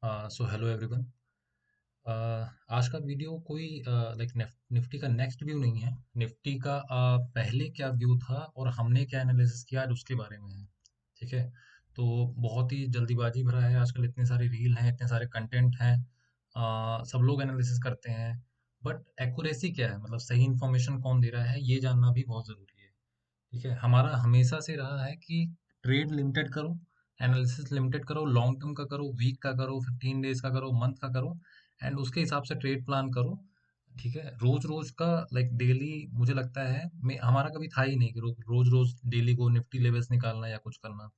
So hello everyone. आज का video कोई लाइक निफ्टी का नेक्स्ट व्यू नहीं है। निफ्टी का पहले क्या व्यू था और हमने क्या एनालिसिस किया आज उसके बारे में है। ठीक है। तो बहुत ही जल्दीबाजी भरा है आजकल, इतने सारे रील हैं, इतने सारे कंटेंट हैं। सब लोग एनालिसिस करते हैं, बट एक्यूरेसी क्या है, मतलब सही इन्फॉर्मेशन कौन दे रहा है, ये जानना भी बहुत ज़रूरी है। ठीक है। हमारा हमेशा से रहा है कि ट्रेड लिमिटेड करो, एनालिसिस लिमिटेड करो, लॉन्ग टर्म का करो, वीक का करो, 15 डेज का करो, मंथ का करो, एंड उसके हिसाब से ट्रेड प्लान करो। ठीक है। रोज रोज का लाइक डेली मुझे लगता है मैं हमारा कभी था ही नहीं कि रोज रोज डेली को निफ्टी लेवल्स निकालना या कुछ करना।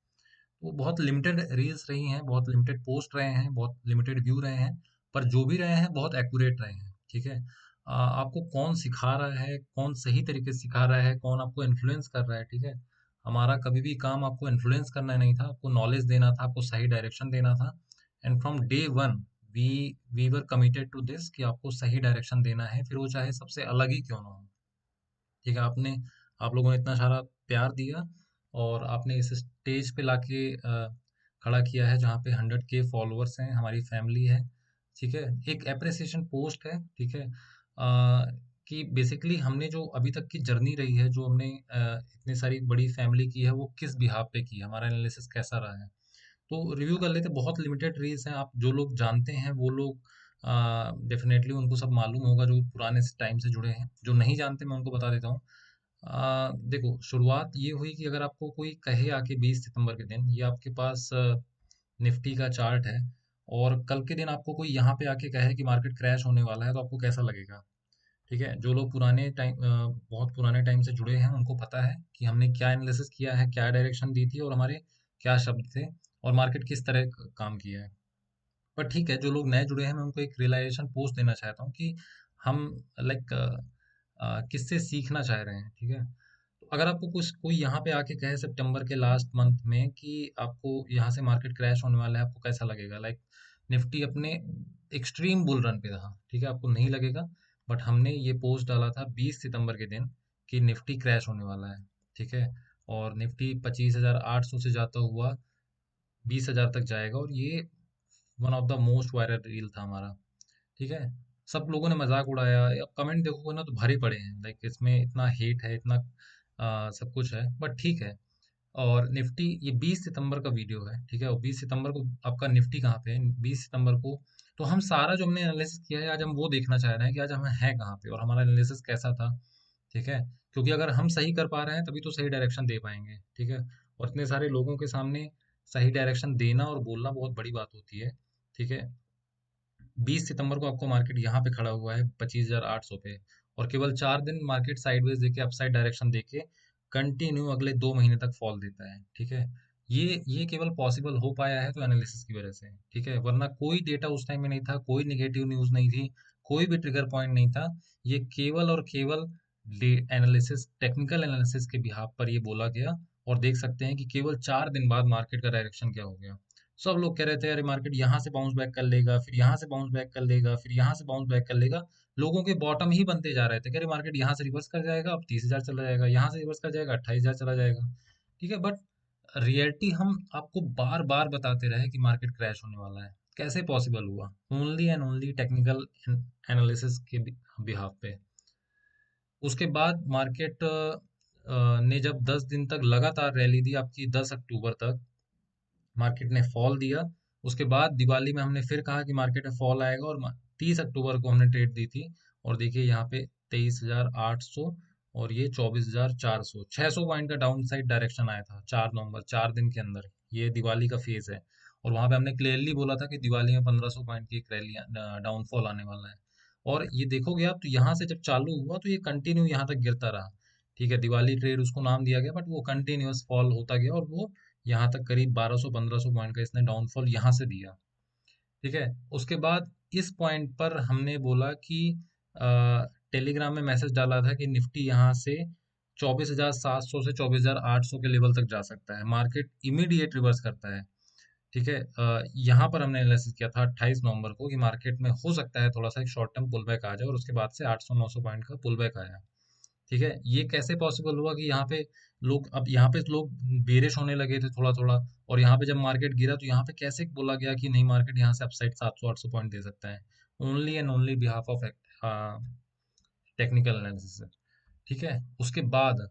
वो बहुत लिमिटेड रील्स रही हैं, बहुत लिमिटेड पोस्ट रहे हैं, बहुत लिमिटेड व्यू रहे हैं, पर जो भी रहे हैं बहुत एक्यूरेट रहे हैं। ठीक है। आपको कौन सिखा रहा है, कौन सही तरीके से सिखा रहा है, कौन आपको इन्फ्लुएंस कर रहा है। ठीक है। हमारा कभी भी काम आपको इन्फ्लुएंस करना नहीं था, आपको नॉलेज देना था, आपको सही डायरेक्शन देना था। And from day one we we were committed to this कि आपको सही डायरेक्शन देना है, फिर वो चाहे सबसे अलग ही क्यों ना हो। ठीक है। आप लोगों ने इतना सारा प्यार दिया और आपने इस स्टेज पे लाके खड़ा किया है जहाँ पे 100K फॉलोअर्स हैं, हमारी फैमिली है। ठीक है। एक एप्रिसिएशन पोस्ट है। ठीक है। कि बेसिकली हमने जो अभी तक की जर्नी रही है, जो हमने इतनी सारी बड़ी फैमिली की है, वो किस बिहाफ पे की है, हमारा एनालिसिस कैसा रहा है। तो रिव्यू कर लेते, बहुत लिमिटेड रील्स हैं। आप जो लोग जानते हैं वो लोग डेफिनेटली उनको सब मालूम होगा, जो पुराने टाइम से जुड़े हैं। जो नहीं जानते मैं उनको बता देता हूँ। देखो, शुरुआत ये हुई कि अगर आपको कोई कहे आके 20 सितंबर के दिन ये आपके पास निफ्टी का चार्ट है, और कल के दिन आपको कोई यहाँ पे आके कहे कि मार्केट क्रैश होने वाला है, तो आपको कैसा लगेगा। ठीक है। जो लोग बहुत पुराने टाइम से जुड़े हैं उनको पता है कि हमने क्या एनालिसिस किया है, क्या डायरेक्शन दी थी, और हमारे क्या शब्द थे, और मार्केट किस तरह काम किया है। पर ठीक है, जो लोग नए जुड़े हैं मैं उनको एक रियलाइजेशन पोस्ट देना चाहता हूँ कि हम लाइक किससे सीखना चाह रहे हैं। ठीक है। तो अगर आपको कुछ कोई यहाँ पे आके कहे सितंबर के लास्ट मंथ में कि आपको यहाँ से मार्केट क्रैश होने वाला है, आपको कैसा लगेगा। लाइक निफ्टी अपने एक्सट्रीम बुल रन पे था। ठीक है। आपको नहीं लगेगा, बट हमने ये पोस्ट डाला था 20 सितंबर के दिन कि निफ्टी क्रैश होने वाला है। ठीक है। और निफ्टी 25,800 से जाता हुआ 20,000 तक जाएगा, और ये one of the most viral reel था हमारा। ठीक है। सब लोगों ने मजाक उड़ाया। अब कमेंट देखोगे ना तो भरे पड़े हैं, लाइक इसमें इतना हेट है, इतना सब कुछ है, बट ठीक है। और निफ्टी ये 20 सितंबर का वीडियो है। ठीक है। और 20 सितंबर को आपका निफ्टी कहाँ पे है, 20 सितंबर को। तो हम सारा जो हमने एनालिसिस किया है आज हम वो देखना चाह रहे हैं कि आज हम हैं कहाँ पे और हमारा एनालिसिस कैसा था। ठीक है। क्योंकि अगर हम सही कर पा रहे हैं तभी तो सही डायरेक्शन दे पाएंगे। ठीक है। और इतने सारे लोगों के सामने सही डायरेक्शन देना और बोलना बहुत बड़ी बात होती है। ठीक है। 20 सितंबर को आपको मार्केट यहाँ पे खड़ा हुआ है 25,800 पे, और केवल 4 दिन मार्केट साइडवेज देके अपसाइड डायरेक्शन देके कंटिन्यू अगले 2 महीने तक फॉल देता है। ठीक है। ये केवल पॉसिबल हो पाया है तो एनालिसिस की वजह से। ठीक है। वरना कोई डेटा उस टाइम में नहीं था, कोई निगेटिव न्यूज नहीं थी, कोई भी ट्रिगर पॉइंट नहीं था। ये केवल और केवल एनालिसिस, टेक्निकल एनालिसिस के बिहाफ पर ये बोला गया। और देख सकते हैं कि केवल 4 दिन बाद मार्केट का डायरेक्शन क्या हो गया। सब लोग कह रहे थे अरे मार्केट यहाँ से बाउंस बैक कर लेगा, फिर यहाँ से बाउंस बैक कर लेगा, फिर यहाँ से बाउंस बैक कर लेगा। लोगों के बॉटम ही बनते जा रहे थे कि अरे मार्केट यहाँ से रिवर्स कर जाएगा, अब 30,000 चला जाएगा, यहाँ से रिवर्स कर जाएगा, 28,000 चला जाएगा। ठीक है। बट रियलिटी हम आपको बार बार बताते रहे कि मार्केट क्रैश होने वाला है। कैसे पॉसिबल हुआ, only and only technical analysis के बिहाफ पे। उसके बाद मार्केट ने जब 10 दिन तक लगातार रैली दी, आपकी 10 अक्टूबर तक मार्केट ने फॉल दिया। उसके बाद दिवाली में हमने फिर कहा कि मार्केट में फॉल आएगा, और 30 अक्टूबर को हमने ट्रेड दी थी। और देखिए यहाँ पे 23,800, और ये 24,400, 600 पॉइंट का डाउन साइड डायरेक्शन आया था 4 नवंबर, 4 दिन के अंदर। ये दिवाली का फेज है। और वहां पे हमने क्लियरली बोला था कि दिवाली में 1,500 पॉइंट की एक रैली डाउनफॉल आने वाला है। और ये देखोगे आप तो यहाँ से जब चालू हुआ तो ये कंटिन्यू यहाँ तक गिरता रहा। ठीक है। दिवाली ट्रेड उसको नाम दिया गया, बट वो कंटिन्यूअस फॉल होता गया, और वो यहाँ तक करीब 1200-1500 पॉइंट का इसने डाउनफॉल यहाँ से दिया। ठीक है। उसके बाद इस पॉइंट पर हमने बोला कि टेलीग्राम में मैसेज डाला था कि निफ्टी यहाँ से 24,700 से 24,800 के लेवल तक जा सकता है, मार्केट इमीडिएट रिवर्स करता है। ठीक है। यहाँ पर हमने एनालिसिस किया था 28 नवंबर को कि मार्केट में हो सकता है थोड़ा सा एक शॉर्ट टर्म पुल बैक आ जाए, और उसके बाद से 800-900 पॉइंट का पुल बैक आया। ठीक है, ये कैसे पॉसिबल हुआ कि यहाँ पे लोग, अब यहाँ पे लोग बेरिश होने लगे थे थोड़ा थोड़ा, और यहाँ पे जब मार्केट गिरा तो यहाँ पे कैसे बोला गया कि नहीं, मार्केट यहाँ से अपसाइड 700-800 पॉइंट दे सकता है? Only and only behalf of technical analysis. ठीक है, उसके बाद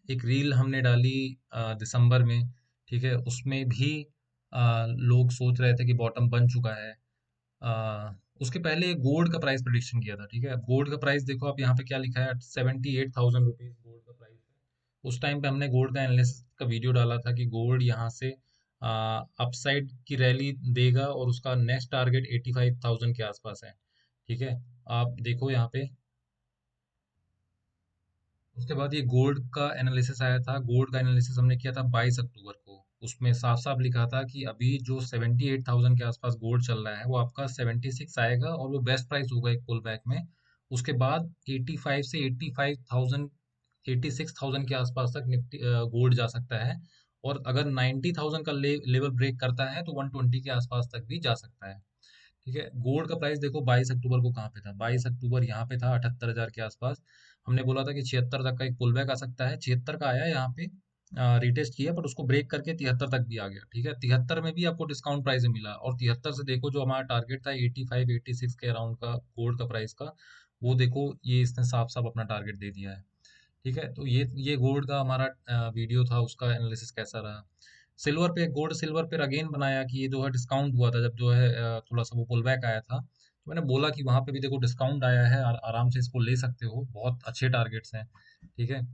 एक रील हमने डाली दिसंबर में। ठीक है, उसमें भी लोग सोच रहे थे कि बॉटम बन चुका है। उसके पहले गोल्ड का प्राइस प्रेडिक्शन किया था। ठीक है, अब गोल्ड का प्राइस देखो, आप यहाँ पे क्या लिखा है, 78,000 रुपीज गोल्ड का प्राइस है। उस टाइम पे हमने गोल्ड का एनालिसिस का वीडियो डाला था कि गोल्ड यहाँ से अपसाइड की रैली देगा और उसका नेक्स्ट टारगेट 85,000 के आसपास है। ठीक है, आप देखो यहाँ पे। उसके बाद ये गोल्ड का एनालिसिस आया था। गोल्ड का एनालिसिस हमने किया था 22 अक्टूबर को। उसमें साफ साफ लिखा था कि अभी जो 78,000 के आसपास गोल्ड चल रहा है वो आपका 76 आएगा और वो बेस्ट प्राइस होगा एक पुल बैक में। उसके बाद 85 से 85,000, 86,000 के आसपास तक निफ्टी गोल्ड जा सकता है। और अगर 90,000 का लेवल ब्रेक करता है तो 120 के आसपास तक भी जा सकता है। ठीक है, गोल्ड का प्राइस देखो 22 अक्टूबर को कहाँ पे था। 22 अक्टूबर यहाँ पे था 78,000 के आसपास। हमने बोला था कि 76 तक का एक पुल बैक आ सकता है। 76 का आया यहाँ पे, रिटेस्ट किया, बट उसको ब्रेक करके 73 तक भी आ गया। ठीक है, 73 में भी आपको डिस्काउंट प्राइस में मिला, और 73 से देखो जो हमारा टारगेट था 85 86 के अराउंड का गोल्ड का प्राइस का, वो देखो ये इसने साफ साफ अपना टारगेट दे दिया है। ठीक है, तो ये गोल्ड का हमारा वीडियो था, उसका एनालिसिस कैसा रहा। सिल्वर पे, गोल्ड सिल्वर पे अगेन बनाया कि ये जो है डिस्काउंट हुआ था, जब जो है थोड़ा सा वो पुल बैक आया था, तो मैंने बोला कि वहां पे भी देखो डिस्काउंट आया है, आराम से इसको ले सकते हो, बहुत अच्छे टारगेट्स हैं। ठीक है,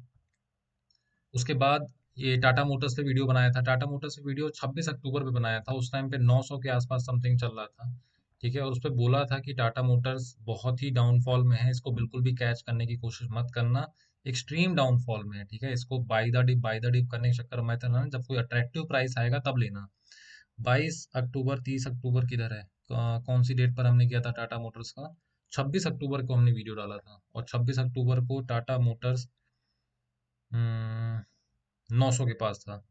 उसके बाद ये टाटा मोटर्स पे वीडियो बनाया था। टाटा मोटर्स पे वीडियो 26 अक्टूबर पे बनाया था। उस टाइम पे 900 के आसपास समथिंग चल रहा था। ठीक है, और उस पे बोला था कि टाटा मोटर्स बहुत ही डाउनफॉल में है, इसको बिल्कुल भी कैच करने की कोशिश मत करना, एक्सट्रीम डाउनफॉल में है। ठीक है, इसको बाय द डिप करने के चक्कर में मत रहना, जब कोई अट्रैक्टिव प्राइस आएगा तब लेना। 22 अक्टूबर, 30 अक्टूबर किधर है, कौन सी डेट पर हमने किया था टाटा मोटर्स का? 26 अक्टूबर को हमने वीडियो डाला था, और 26 अक्टूबर को टाटा मोटर्स 900 के पास था।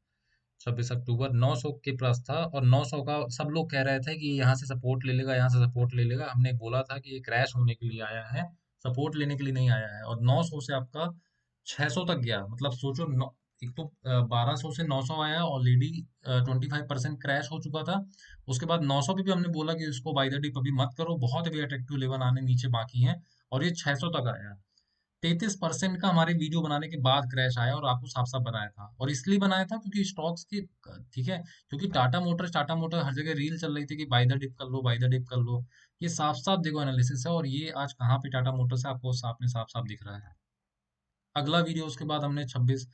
26 अक्टूबर 900 के पास था, और 900 का सब लोग कह रहे थे कि यहाँ से सपोर्ट ले लेगा, यहाँ से सपोर्ट ले लेगा। हमने बोला था कि ये क्रैश होने के लिए आया है, सपोर्ट लेने के लिए नहीं आया है। और 900 से आपका 600 तक गया, मतलब सोचो, एक तो 1200 से 900 आया, ऑलरेडी 25% क्रैश हो चुका था। उसके बाद 900 पे भी हमने बोला कि इसको बाय द डिप अभी मत करो, बहुत अभी अट्रैक्टिव लेवल आने नीचे बाकी है, और ये 600 तक आया। 33% का हमारे वीडियो बनाने के बाद क्रैश आया, और आपको साफ साफ बनाया था, और इसलिए बनाया था क्योंकि स्टॉक्स के, ठीक है, क्योंकि टाटा मोटर हर जगह रील चल रही थी कि बाय द डिप कर लो, बाय द डिप कर लो। ये साफ साफ देखो एनालिसिस है, और ये आज कहाँ पे टाटा मोटर्स है आपको साफ साफ दिख रहा है। अगला वीडियो उसके बाद हमने 26,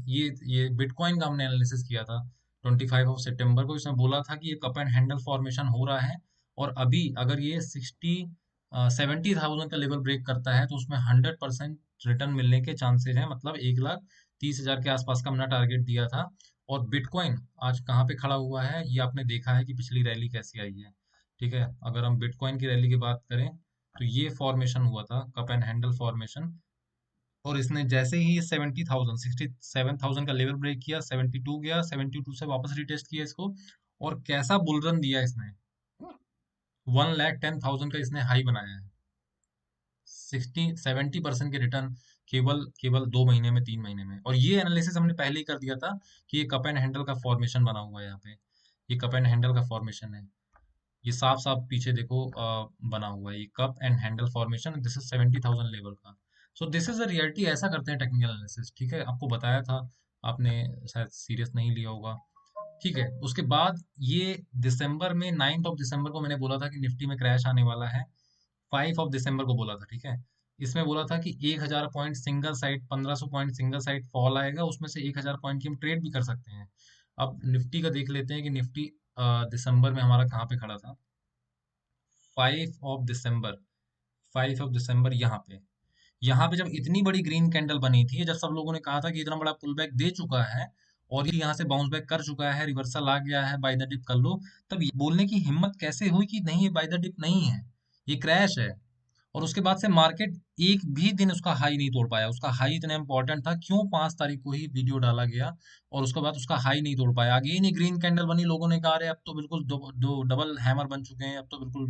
ये बिटकॉइन का हमने एनालिसिस किया था 25 सितंबर को। इसमें बोला था कि ये कप एंड हैंडल फॉर्मेशन हो रहा है, और अभी अगर ये 70,000 का लेवल ब्रेक करता है तो उसमें 100% रिटर्न मिलने के चांसेस हैं, मतलब 1,30,000 के आसपास का हमने टारगेट दिया था। और बिटकॉइन आज कहाँ पे खड़ा हुआ है, ये आपने देखा है कि पिछली रैली कैसी आई है। ठीक है, अगर हम बिटकॉइन की रैली की बात करें तो ये फॉर्मेशन हुआ था, कप एंड हैंडल फॉर्मेशन, और इसने जैसे ही 70,000, 67,000 का लेवल ब्रेक किया, 72 गया, 72 से वापस रिटेस्ट किया इसको, और कैसा बुल रन दिया इसने, 1,10,000 का इसने हाई बनाया है। 70% के रिटर्न केवल केवल 2 महीने में, 3 महीने में। और ये एनालिसिस हमने पहले ही कर दिया था कि ये कप एंड हैंडल का फॉर्मेशन बना हुआ है यहाँ पे, ये कप एंड हैंडल का फॉर्मेशन है। ये साफ साफ पीछे देखो बना हुआ है, ये cup and handle formation, this is 70,000 level का। So this is a reality, ऐसा करते हैं टेक्निकल एनालिसिस। ठीक है, आपको बताया था, आपने शायद सीरियस नहीं लिया होगा। ठीक है, उसके बाद ये दिसंबर में, 9 दिसंबर को मैंने बोला था कि निफ्टी में क्रैश आने वाला है। 5 दिसंबर को बोला था। ठीक है, इसमें बोला था कि 1,000 point single side, 1,500 point single side fall आएगा, उसमें से 1,000 पॉइंट की हम ट्रेड भी कर सकते हैं। अब निफ्टी का देख लेते हैं कि निफ्टी दिसंबर में हमारा कहाँ पे खड़ा था। 5 दिसंबर, 5 दिसंबर यहाँ पे जब इतनी बड़ी ग्रीन कैंडल बनी थी, जब सब लोगों ने कहा था कि इतना बड़ा पुल बैक दे चुका है और ये यहाँ से बाउंस बैक कर चुका है, रिवर्सल आ गया है, बाय द डिप कर लो, तब ये बोलने की हिम्मत कैसे हुई कि नहीं, ये बाय द डिप नहीं है, ये क्रैश है। और उसके बाद से मार्केट एक भी दिन उसका हाई नहीं तोड़ पाया। उसका हाई इतना इंपॉर्टेंट था, क्यों 5 तारीख को ही वीडियो डाला गया, और उसके बाद उसका हाई नहीं तोड़ पाया। अगेन ये ग्रीन कैंडल बनी, लोगों ने कहा अरे अब तो बिल्कुल दो डबल हैमर बन चुके हैं, अब तो बिल्कुल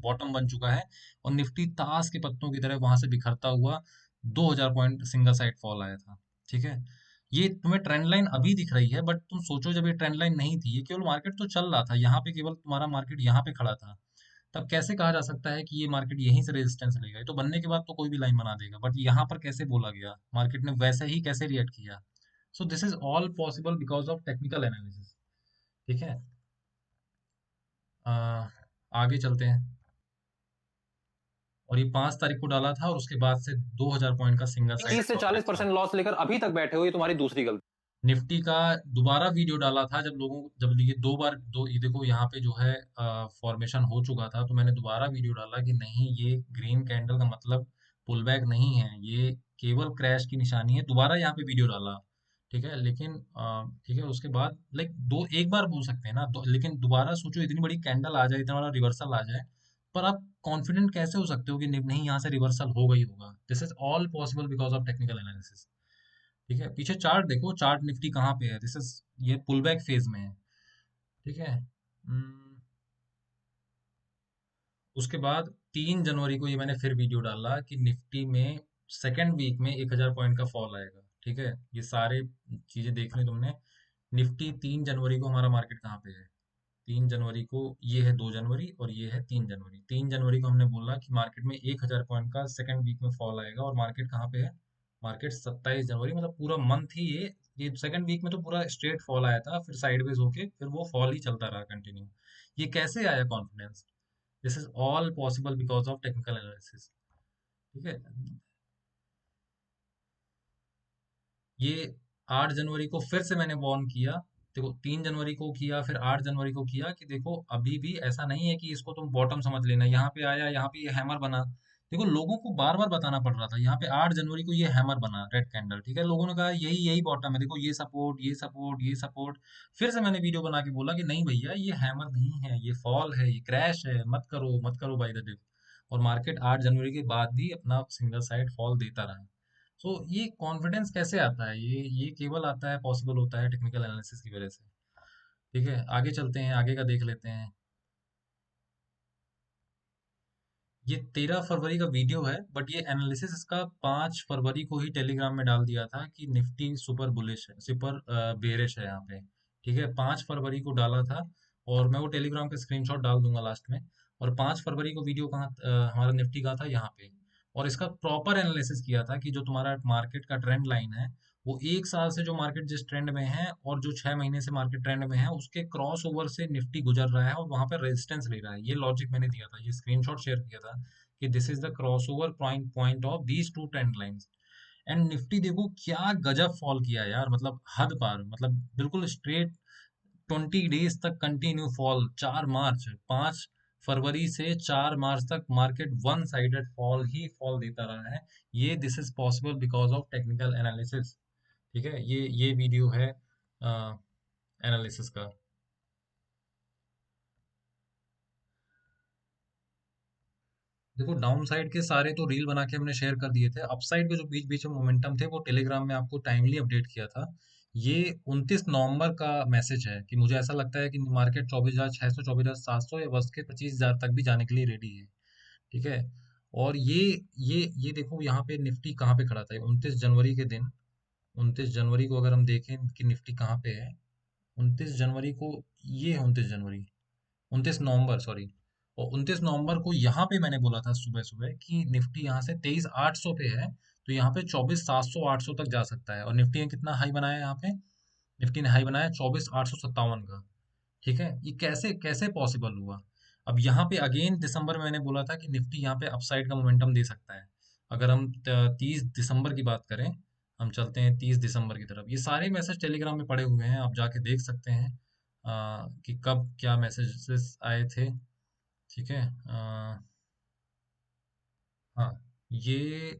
बॉटम बन चुका है, और निफ्टी ताश के पत्तों की तरह वहां से बिखरता हुआ 2000 पॉइंट सिंगल साइड फॉल आया था। ठीक है, ये तुम्हें ट्रेंड लाइन अभी दिख रही है, बट तुम सोचो जब ये ट्रेंड लाइन नहीं थी, ये केवल मार्केट तो चल रहा था यहाँ पे, केवल तुम्हारा मार्केट यहाँ पे खड़ा था, तब कैसे कहा जा सकता है कि ये मार्केट यहीं से रेजिस्टेंस लेगा? ये तो बनने के बाद तो कोई भी लाइन बना देगा, बट यहाँ पर कैसे बोला गया, मार्केट ने वैसे ही कैसे रिएक्ट किया? सो this is all possible because of technical analysis. ठीक है, अ, आगे चलते हैं। और ये 5 तारीख को डाला था और उसके बाद से 2000 पॉइंट का सिंगल साइड 30 से प्रॉफिट था। 40% लॉस लेकर अभी तक बैठे हो, ये तुम्हारी दूसरी गलती। निफ्टी का दोबारा वीडियो डाला था जब लोगों, जब ये दो बार, दो ये देखो यहाँ पे जो है फॉर्मेशन हो चुका था, तो मैंने दोबारा वीडियो डाला कि नहीं, ये ग्रीन कैंडल का मतलब पुल बैक नहीं है, ये केवल क्रैश की निशानी है। दोबारा यहाँ पे वीडियो डाला। ठीक है, लेकिन ठीक है, उसके बाद लाइक दो एक बार बोल सकते हैं ना, लेकिन दोबारा सोचो, इतनी बड़ी कैंडल आ जाए, इतना बड़ा रिवर्सल आ जाए, पर आप कॉन्फिडेंट कैसे हो सकते हो कि नहीं, यहाँ से रिवर्सल होगा ही होगा? This is all possible because of technical analysis. ठीक है, पीछे चार्ट देखो, चार्ट निफ्टी कहाँ पे है, दिस इज, ये पुल बैक फेज में है। ठीक है, उसके बाद 3 जनवरी को ये मैंने फिर वीडियो डाला कि निफ्टी में सेकेंड वीक में 1000 पॉइंट का फॉल आएगा। ठीक है, ये सारे चीजें देख ली तुमने। निफ्टी 3 जनवरी को हमारा मार्केट कहाँ पे है? 3 जनवरी को ये है, 2 जनवरी और ये है 3 जनवरी। 3 जनवरी को हमने बोला कि मार्केट में 1000 पॉइंट का सेकेंड वीक में फॉल आएगा, और मार्केट कहाँ पे है? मार्केट 27 जनवरी, मतलब पूरा मंथ ही ये सेकेंड वीक में तो पूरा स्ट्रेट फॉल आया था, फिर साइडवेज होके फिर वो फॉल ही चलता रहा कंटिन्यू। ये कैसे आया confidence? This is all possible because of technical analysis. ठीक है, ये 8 जनवरी को फिर से मैंने वार्न किया। देखो, 3 जनवरी को किया, फिर 8 जनवरी को किया कि देखो अभी भी ऐसा नहीं है कि इसको तुम बॉटम समझ लेना, यहाँ पे आया, यहाँ पे ये हैमर बना। देखो, लोगों को बार बार बताना पड़ रहा था, यहाँ पे 8 जनवरी को ये हैमर बना रेड कैंडल। ठीक है, लोगों ने कहा यही यही बॉटम है, देखो ये सपोर्ट, ये सपोर्ट, ये सपोर्ट। फिर से मैंने वीडियो बना के बोला कि नहीं भैया, ये हैमर नहीं है, ये फॉल है, ये क्रैश है, मत करो मत करो बाय द डिप। और मार्केट 8 जनवरी के बाद भी अपना सिंगल साइड फॉल देता रहा। सो ये कॉन्फिडेंस कैसे आता है? ये केवल आता है, पॉसिबल होता है टेक्निकल एनालिसिस की वजह से। ठीक है, आगे चलते हैं, आगे का देख लेते हैं। ये 13 फरवरी का वीडियो है, बट ये एनालिसिस इसका 5 फरवरी को ही टेलीग्राम में डाल दिया था कि निफ्टी सुपर बुलिश है, सुपर बेरिश है यहाँ पे। ठीक है, 5 फरवरी को डाला था, और मैं वो टेलीग्राम का स्क्रीनशॉट डाल दूंगा लास्ट में। और 5 फरवरी को वीडियो कहाँ, हमारा निफ्टी का था यहाँ पे। और इसका प्रॉपर एनालिसिस किया था कि जो तुम्हारा मार्केट का ट्रेंड लाइन है, वो 1 साल से जो मार्केट जिस ट्रेंड में है और जो 6 महीने से मार्केट ट्रेंड में है, उसके क्रॉस ओवर से निफ्टी गुजर रहा है और वहां पर रेजिस्टेंस ले रहा है। ये लॉजिक मैंने दिया था, ये स्क्रीनशॉट शेयर किया था कि this is the cross over point point of these two trend lines. And Nifty देखो क्या गजब फॉल किया यार, मतलब हद पार, मतलब बिल्कुल स्ट्रेट 20 डेज तक कंटिन्यू फॉल। 4 मार्च, 5 फरवरी से 4 मार्च तक मार्केट वन साइडेड फॉल ही फॉल देता रहा है। ये this is possible because of technical analysis. ठीक है, ये वीडियो है एनालिसिस का। देखो, डाउन साइड के सारे तो रील बना के हमने शेयर कर दिए थे, अपसाइड के जो बीच बीच में मोमेंटम थे वो टेलीग्राम में आपको टाइमली अपडेट किया था। ये 29 नवंबर का मैसेज है कि मुझे ऐसा लगता है कि मार्केट 24,600, 24,700 या वर्स्ट के 25,000 तक भी जाने के लिए रेडी है। ठीक है, और ये देखो यहाँ पे निफ्टी कहाँ पे खड़ा था 29 जनवरी के दिन। 29 जनवरी को अगर हम देखें कि निफ्टी कहाँ पे है, 29 जनवरी को, ये है 29 जनवरी, 29 नवंबर सॉरी। और 29 नवंबर को यहाँ पे मैंने बोला था सुबह सुबह कि निफ्टी यहाँ से 23,800 पे है, तो यहाँ पे 24,700, 800 तक जा सकता है। और निफ्टी ने कितना हाई बनाया यहाँ पे? निफ्टी ने हाई बनाया 24,857 का। ठीक है, ये कैसे कैसे पॉसिबल हुआ? अब यहाँ पे अगेन दिसंबर में मैंने बोला था कि निफ्टी यहाँ पे अपसाइड का मोमेंटम दे सकता है। अगर हम 30 दिसंबर की बात करें, हम चलते हैं 30 दिसंबर की तरफ। ये सारे मैसेज टेलीग्राम में पड़े हुए हैं, आप जाके देख सकते हैं कि कब क्या मैसेजेस आए थे। ठीक है, हाँ, ये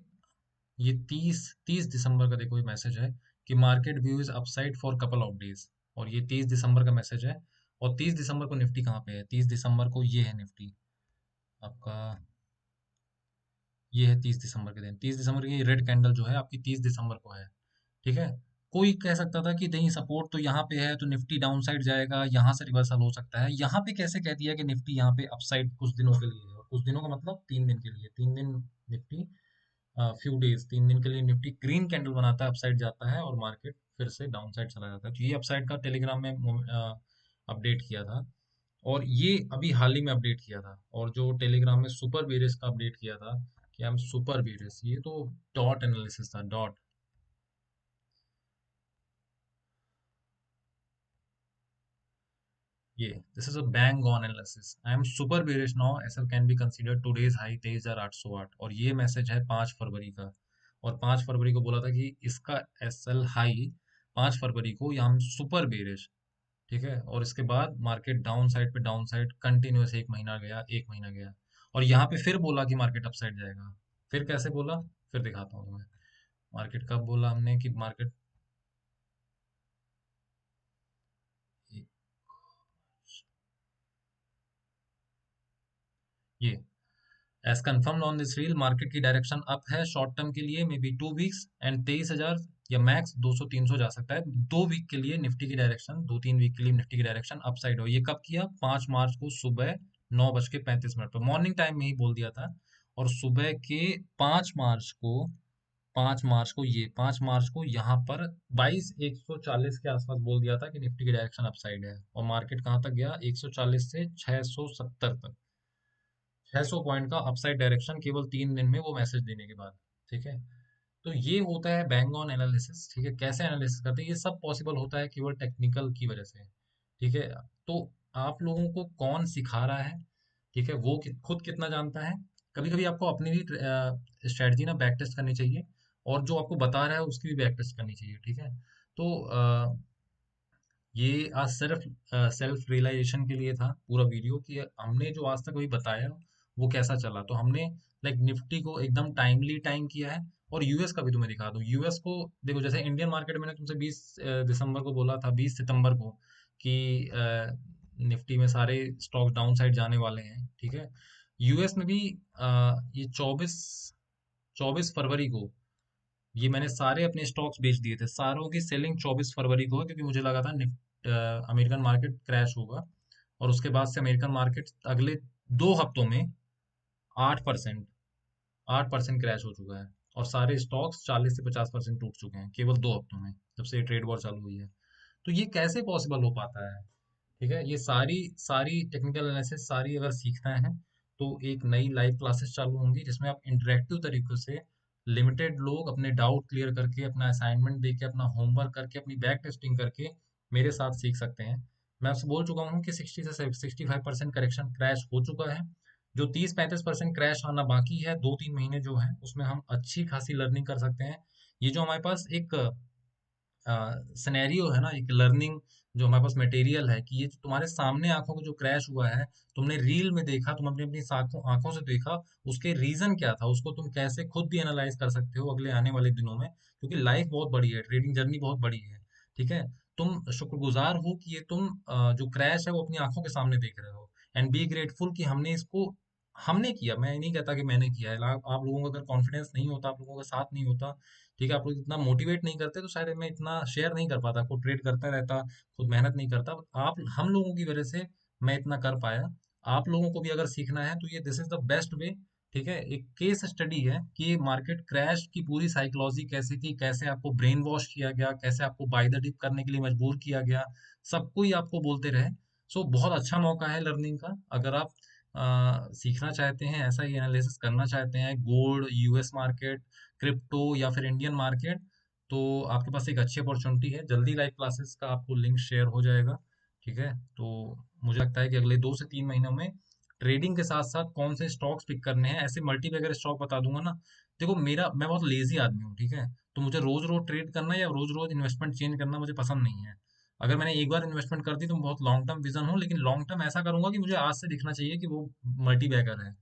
ये 30 दिसंबर का देखो, ये मैसेज है कि market view is upside for couple of days. और ये 30 दिसंबर का मैसेज है। और 30 दिसंबर को निफ्टी कहाँ पे है? 30 दिसंबर को ये है निफ्टी आपका, ये है 30 दिसंबर के दिन। 30 दिसंबर की रेड कैंडल जो है आपकी 30 दिसंबर को है। ठीक है, कोई कह सकता था कि नहीं, सपोर्ट तो यहाँ पे है तो निफ्टी डाउन साइड जाएगा, यहाँ से रिवर्सल हो सकता है। यहाँ पे कैसे कह दिया कि निफ्टी यहाँ पे अपसाइड कुछ दिनों के लिए है? और कुछ दिनों का मतलब 3 दिन के लिए, 3 दिन निफ्टी फ्यू डेज, 3 दिन के लिए निफ्टी ग्रीन कैंडल बनाता है, अपसाइड जाता है और मार्केट फिर से डाउन साइड चला जाता है। तो ये अपसाइड का टेलीग्राम में अपडेट किया था, और ये अभी हाल ही में अपडेट किया था। और जो टेलीग्राम में सुपर बेरिस का अपडेट किया था कि हम सुपर बेरिस, ये तो डॉट एनालिसिस था, डॉट। ये this is a bang on analysis, I am super bearish now, SL can be consider today's high 23,808। और ये मैसेज है 5 फरवरी का, और 5 फरवरी को बोला था कि इसका एसएल हाई 5 फरवरी को, या हम सुपर बेरिश। ठीक है, और इसके बाद मार्केट डाउन साइड पे डाउन साइड कंटिन्यूस, 1 महीना गया, 1 महीना गया, और यहाँ पे फिर बोला कि मार्केट अपसाइड जाएगा। फिर कैसे बोला, फिर दिखाता हूँ तुम्हें। मार्केट कब बोला हमने कि मार्केट, ये as confirmed on this reel, market की डायरेक्शन अप है शॉर्ट टर्म के लिए, मे बी 2 वीक्स, एंड 23,000 या मैक्स 200-300 जा सकता है। 2 वीक के लिए निफ्टी की डायरेक्शन, 2-3 वीक के लिए निफ्टी की डायरेक्शन अपसाइड हो। ये कब किया, 5 मार्च को सुबह 9:35 पर, मॉर्निंग टाइम में ही बोल दिया था। और सुबह के 5 मार्च को, 5 मार्च को, ये 5 मार्च को यहाँ पर 22,140 के आसपास बोल दिया था कि निफ्टी की डायरेक्शन अपसाइड है। और मार्केट कहाँ तक गया, 140 से 670 तक, 600 पॉइंट का अपसाइड डायरेक्शन केवल 3 दिन में, वो मैसेज देने के बाद। ठीक है, तो ये होता है बैंग ऑन एनालिसिस। ठीक है, कैसे एनालिसिस करते हैं, ये सब पॉसिबल होता है केवल टेक्निकल की वजह से। ठीक है, तो आप लोगों को कौन सिखा रहा है, ठीक है, वो खुद कितना जानता है। कभी कभी आपको अपनी भी स्ट्रेटजी ना बैक टेस्ट करनी चाहिए, और जो आपको बता रहा है उसकी भी बैक टेस्ट करनी चाहिए। ठीक है, तो ये आज सिर्फ सेल्फ रियलाइजेशन के लिए था पूरा वीडियो, कि हमने जो आज तक अभी बताया वो कैसा चला। तो हमने लाइक निफ्टी को एकदम टाइमली टाइम किया है, और यूएस का भी तुम्हें दिखा दूं। यूएस को देखो, जैसे इंडियन मार्केट मैंने तुमसे 20 दिसंबर को बोला था, 20 सितंबर को, कि निफ्टी में सारे स्टॉक डाउन साइड जाने वाले हैं। ठीक है, यूएस में भी ये 24 फरवरी को, ये मैंने सारे अपने स्टॉक्स बेच दिए थे। सारों की सेलिंग 24 फरवरी को है, क्योंकि मुझे लगा था अमेरिकन मार्केट क्रैश होगा। और उसके बाद से अमेरिकन मार्केट अगले 2 हफ्तों में 8%, 8% क्रैश हो चुका है। और सारे स्टॉक्स 40 से 50% टूट चुके हैं केवल 2 हफ्तों में, जब से ये ट्रेड वॉर चालू हुई है। तो ये कैसे पॉसिबल हो पाता है। ठीक है, ये सारी सारी टेक्निकल एनालिसिस सारी अगर सीखना है, तो एक नई लाइव क्लासेस चालू होंगी, जिसमें आप इंटरेक्टिव तरीकों से, लिमिटेड लोग अपने डाउट क्लियर करके, अपना असाइनमेंट देके, अपना होमवर्क करके, अपनी बैक टेस्टिंग करके मेरे साथ सीख सकते हैं। मैं आपसे बोल चुका हूँ कि 60 से 65% करेक्शन क्रैश हो चुका है। जो 30-35% क्रैश आना बाकी है, 2-3 महीने जो है, उसमें हम अच्छी खासी लर्निंग कर सकते हैं। ये जो हमारे पास एक सिनेरियो है ना, एक लर्निंग, जो हमारे पास मटेरियल है, कि ये जो तुम्हारे सामने आंखों को जो क्रैश हुआ है, तुमने रील में देखा, तुम अपनी अपनी आंखों आंखों से देखा, उसके रीजन क्या था, उसको तुम कैसे खुद भी एनालाइज कर सकते हो अगले आने वाले दिनों में, क्योंकि लाइफ बहुत बड़ी है, ट्रेडिंग जर्नी बहुत बड़ी है। ठीक है, तुम शुक्रगुजार हो कि ये तुम जो क्रैश है वो अपनी आंखों के सामने देख रहे हो, एंड बी ग्रेटफुल कि हमने इसको, हमने किया। मैं ये नहीं कहता कि मैंने किया है। आप लोगों का अगर कॉन्फिडेंस नहीं होता, आप लोगों का साथ नहीं होता, ठीक है, आप लोग इतना मोटिवेट नहीं करते, तो शायद मैं इतना शेयर नहीं कर पाता, खुद ट्रेड करता रहता, खुद मेहनत नहीं करता। आप हम लोगों की वजह से मैं इतना कर पाया। आप लोगों को भी अगर सीखना है, तो ये this is the best way. ठीक है, एक केस स्टडी है कि मार्केट क्रैश की पूरी साइकोलॉजी कैसी थी, कैसे आपको ब्रेन वॉश किया गया, कैसे आपको बाय द डिप करने के लिए मजबूर किया गया, सब कोई आपको बोलते रहे। सो बहुत अच्छा मौका है लर्निंग का, अगर आप सीखना चाहते हैं, ऐसा ही एनालिसिस करना चाहते हैं, गोल्ड, यूएस मार्केट, क्रिप्टो, या फिर इंडियन मार्केट, तो आपके पास एक अच्छी अपॉर्चुनिटी है। जल्दी लाइव क्लासेस का आपको लिंक शेयर हो जाएगा। ठीक है, तो मुझे लगता है कि अगले 2 से 3 महीनों में ट्रेडिंग के साथ साथ कौन से स्टॉक्स पिक करने हैं, ऐसे मल्टीबैगर स्टॉक बता दूंगा ना। देखो, मैं बहुत लेजी आदमी हूँ। ठीक है, तो मुझे रोज रोज ट्रेड करना या रोज रोज इन्वेस्टमेंट चेंज करना मुझे पसंद नहीं है। अगर मैंने एक बार इन्वेस्टमेंट कर दी, तो मैं बहुत लॉन्ग टर्म विजन हूँ, लेकिन लॉन्ग टर्म ऐसा करूंगा कि मुझे आज से दिखना चाहिए कि वो मल्टीबैगर है।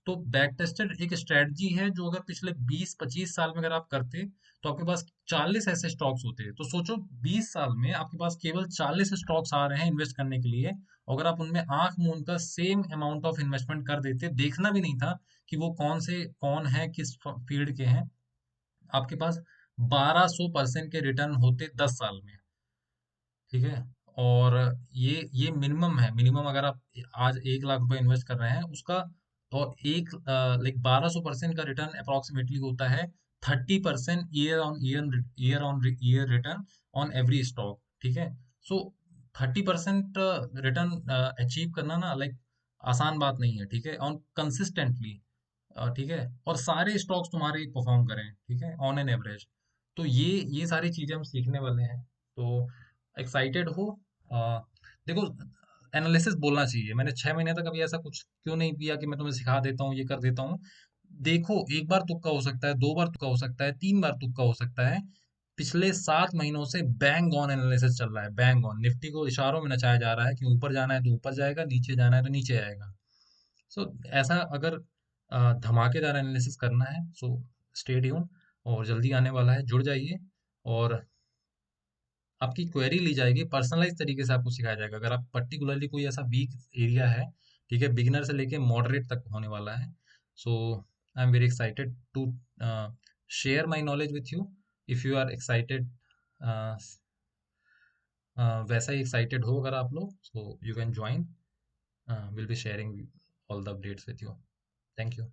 तो बैक टेस्टेड एक स्ट्रेटजी है, जो अगर पिछले 20-25 साल में अगर आप करते, तो आपके पास 40 ऐसे स्टॉक्स होते हैं। तो सोचो, 20 साल में आपके पास केवल 40 स्टॉक्स आ रहे हैं इन्वेस्ट करने के लिए। अगर आप उनमें आंख मूंद कर सेम अमाउंट ऑफ इन्वेस्टमेंट कर देते, देखना भी नहीं था कि वो कौन है, किस फील्ड के हैं, आपके पास 1200% के रिटर्न होते 10 साल में। ठीक है, और ये मिनिमम है। मिनिमम अगर आप आज 1 लाख रुपए इन्वेस्ट कर रहे हैं, उसका और एक लाइक 1200% का रिटर्न अप्रोक्सीमेटली होता है 30% year on year return on every stock, ठीक है। सो 30% रिटर्न अचीव करना ना लाइक आसान बात नहीं है, ठीक है, ऑन कंसिस्टेंटली, ठीक है, और सारे स्टॉक्स तुम्हारे परफॉर्म करें, ठीक है, ऑन एन एवरेज। तो ये सारी चीजें हम सीखने वाले हैं। तो एक्साइटेड हो? अ, देखो, एनालिसिस बोलना चाहिए। मैंने 6 महीने तक अभी ऐसा कुछ क्यों नहीं किया कि मैं तुम्हें सिखा देता हूँ, ये कर देता हूँ। देखो, एक बार तुक्का हो सकता है, 2 बार तुक्का हो सकता है, 3 बार तुक्का हो सकता है। पिछले 7 महीनों से बैंग ऑन एनालिसिस चल रहा है, बैंग ऑन। निफ्टी को इशारों में नचाया जा रहा है कि ऊपर जाना है तो ऊपर जाएगा, नीचे जाना है तो नीचे आएगा। सो ऐसा अगर धमाकेदार एनालिसिस करना है, सो स्टे ट्यून। और जल्दी आने वाला है, जुड़ जाइए। और आपकी क्वेरी ली जाएगी, पर्सनलाइज तरीके से आपको सिखाया जाएगा। अगर आप पर्टिकुलरली कोई ऐसा वीक एरिया है, ठीक है, बिगिनर से लेके मॉडरेट तक होने वाला है। So I am very excited to share my knowledge with you. If you are excited, वैसा ही एक्साइटेड हो अगर आप लोग, so you can join. Will be sharing all the updates with you. Thank you.